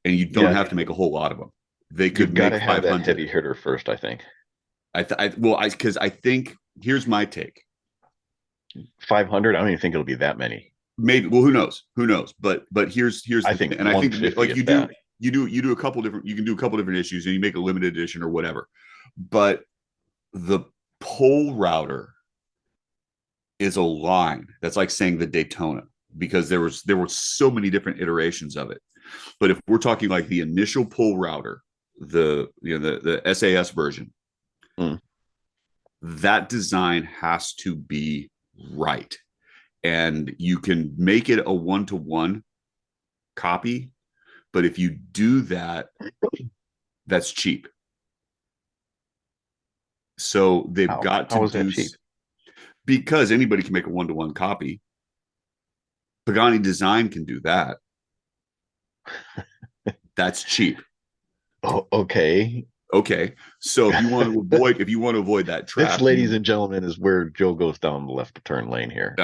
And you don't Yeah, have to make a whole lot of them. They could you've got make to have that 500. heavy hitter first, I think. Because I think here's my take. 500, I don't even think it'll be that many. Maybe, well, who knows, but here's I the thing, think and I think 150 like if that. you do a couple different you can do a couple different issues and you make a limited edition or whatever, but the pole router is a line that's like saying the Daytona because there were so many different iterations of it. But if we're talking like the initial pole router, the SAS version, Hmm. that design has to be right. And you can make it a one-to-one copy, but if you do that, that's cheap. So they've got to How is that do cheap? because anybody can make a one-to-one copy. Pagani Design can do that. That's cheap. Oh, okay. Okay. So if you want to avoid that This, trap, ladies and gentlemen, is where Joe goes down the left turn lane here.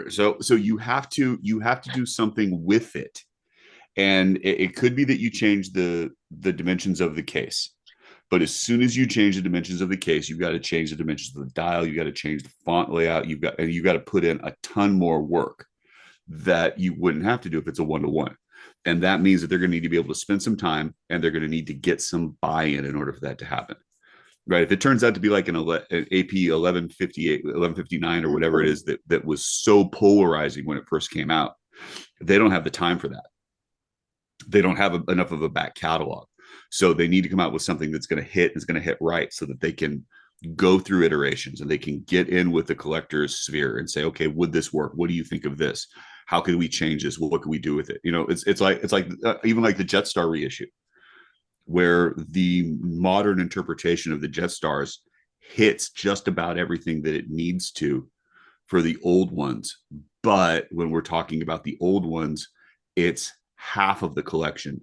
so you have to do something with it. And it could be that you change the dimensions of the case. But as soon as you change the dimensions of the case, you've got to change the dimensions of the dial. You got to change the font layout. You got to put in a ton more work that you wouldn't have to do if it's a one-to-one. And that means that they're going to need to be able to spend some time and they're going to need to get some buy-in in order for that to happen. Right. If it turns out to be like an AP 1158, 1159 or whatever it is that was so polarizing when it first came out, they don't have the time for that. They don't have enough of a back catalog. So they need to come out with something that's going to hit, is going to hit right so that they can go through iterations and they can get in with the collector's sphere and say, okay, would this work? What do you think of this? How can we change this? What can we do with it? It's like even like the Jetstar reissue, where the modern interpretation of the Jetstars hits just about everything that it needs to for the old ones. But when we're talking about the old ones, it's half of the collection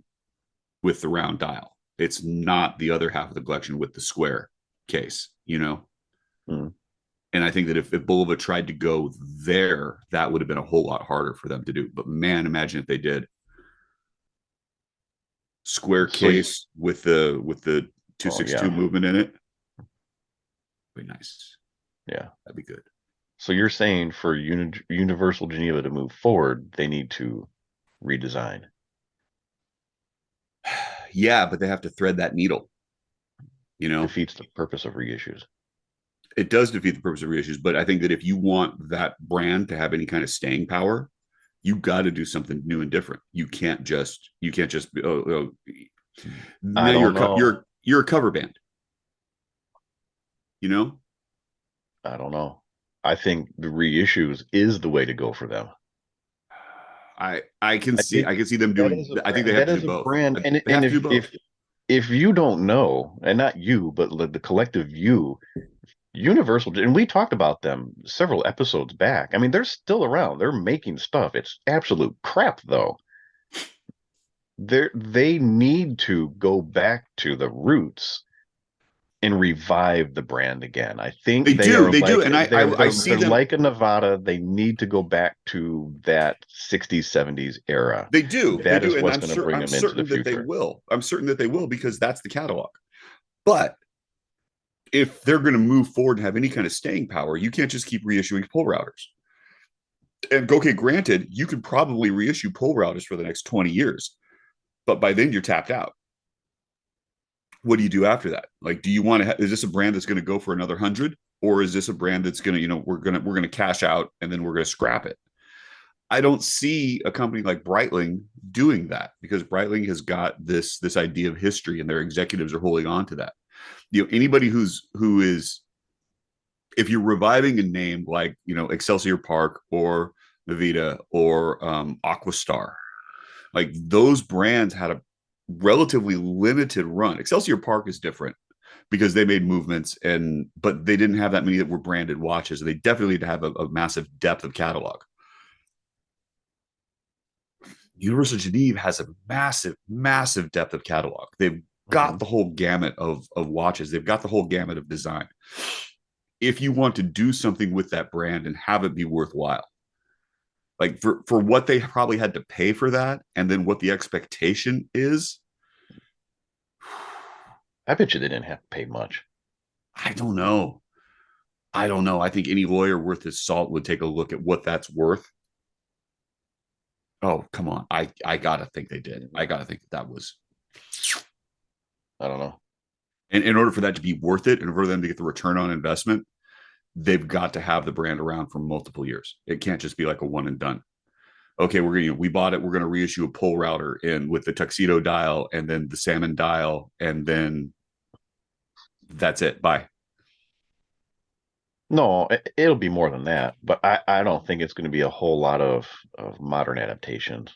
with the round dial. It's not the other half of the collection with the square case. Hmm. And I think that if Bulova tried to go there, that would have been a whole lot harder for them to do. But man, imagine if they did. Square So, case with the oh 262 yeah, movement in it. Be nice. yeah. That'd be good. So you're saying for Universal Geneva to move forward, they need to redesign. Yeah, but they have to thread that needle. You know, Defeats the purpose of reissues. it does defeat the purpose of reissues. But I think that if you want that brand to have any kind of staying power, you got to do something new and different. You can't just I now don't know. you're a cover band. You know, I don't know. I think the reissues is the way to go for them. I can I see think them that doing. is a I think brand, they have that to is do a both. brand, and They have and to do both. if you don't know, and not you, but the collective you, Universal, and we talked about them several episodes back. I mean, they're still around. They're making stuff. It's absolute crap, though. They need to go back to the roots and revive the brand again. I think They do, and I see they're them. like a Nevada. They need to go back to that 60s, 70s era. They That do, is and what's going to bring I'm them into the certain that they future. will. I'm certain that they will because that's the catalog. But if they're going to move forward and have any kind of staying power, you can't just keep reissuing pull routers. And okay, granted, you could probably reissue pull routers for the next 20 years, but by then you're tapped out. What do you do after that? Like, do you want to? Is this a brand that's going to go for another 100, or is this a brand that's going to, we're going to cash out and then we're going to scrap it? I don't see a company like Breitling doing that because Breitling has got this idea of history, and their executives are holding on to that. Anybody who is, if you're reviving a name like Excelsior Park or Navita or Aquastar, like those brands had a relatively limited run. Excelsior Park is different because they made movements, but they didn't have that many that were branded watches. They definitely need to have a massive depth of catalog. Universal Geneve has a massive depth of catalog. They've got the whole gamut of watches. They've got the whole gamut of design. If you want to do something with that brand and have it be worthwhile, like for what they probably had to pay for that, and then what the expectation is, I bet you they didn't have to pay much. I don't know. I think any lawyer worth his salt would take a look at what that's worth. Oh, come on. I gotta think they did. I gotta think that was. I don't know. And in order for that to be worth it, and for them to get the return on investment, they've got to have the brand around for multiple years. It can't just be like a one and done. Okay, we bought it. We're gonna reissue a pull router in with the tuxedo dial and then the salmon dial, and then that's it. Bye. No, it'll be more than that, but I don't think it's going to be a whole lot of modern adaptations.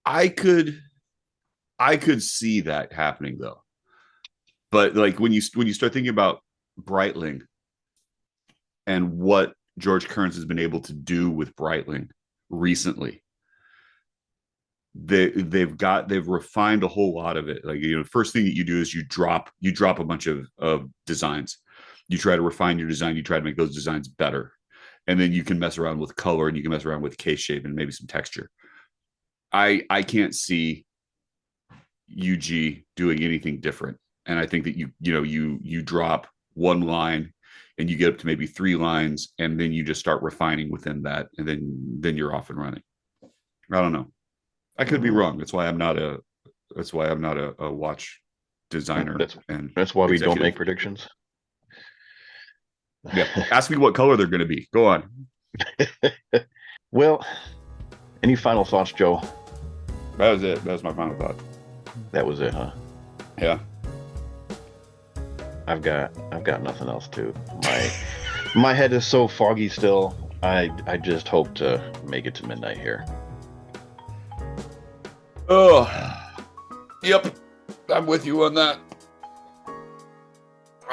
I could see that happening though. But like when you start thinking about Breitling and what George Kearns has been able to do with Breitling recently, they've refined a whole lot of it. Like, first thing that you do is you drop a bunch of designs. You try to refine your design. You try to make those designs better, and then you can mess around with color, and you can mess around with case shape and maybe some texture. I can't see UG doing anything different, and I think that you drop one line, and you get up to maybe 3 lines, and then you just start refining within that, and then you're off and running. I don't know. I could be wrong. That's why I'm not a watch designer. That's why we don't make predictions. Yeah. Ask me what color they're going to be. Go on. Well, any final thoughts, Joe? That was it. That was my final thought. That was it, huh? Yeah. I've got nothing else too. My head is so foggy still. I just hope to make it to midnight here. Oh, yep. I'm with you on that.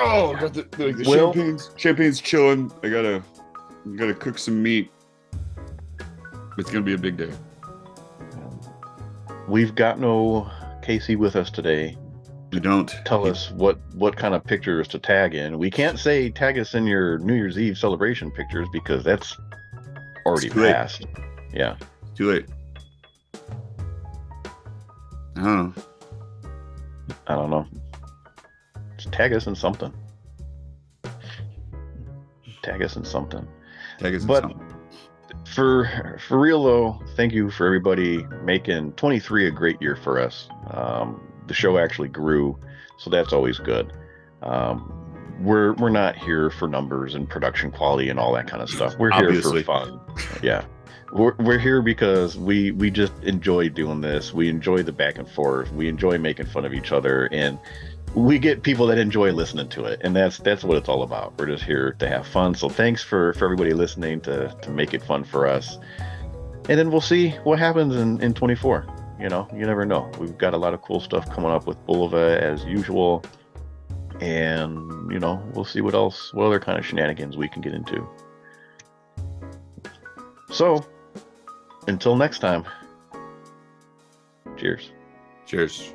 Oh, got the champagne's chilling. I gotta cook some meat. It's gonna be a big day. We've got no Casey with us today. You don't tell us what kind of pictures to tag in. We can't say tag us in your New Year's Eve celebration pictures because that's already passed. Yeah, it's too late. I don't know. Just tag us in something. For real though, thank you for everybody making 23 a great year for us. The show actually grew, so that's always good. We're not here for numbers and production quality and all that kind of stuff. We're Obviously. here for fun. Yeah. We're here because we just enjoy doing this. We enjoy the back and forth. We enjoy making fun of each other, and we get people that enjoy listening to it, and that's what it's all about. We're just here to have fun. So thanks for everybody listening to make it fun for us. And then we'll see what happens in 24. You know, you never know. We've got a lot of cool stuff coming up with Bulova as usual. And, you know, we'll see what other kind of shenanigans we can get into. So, until next time, cheers. Cheers.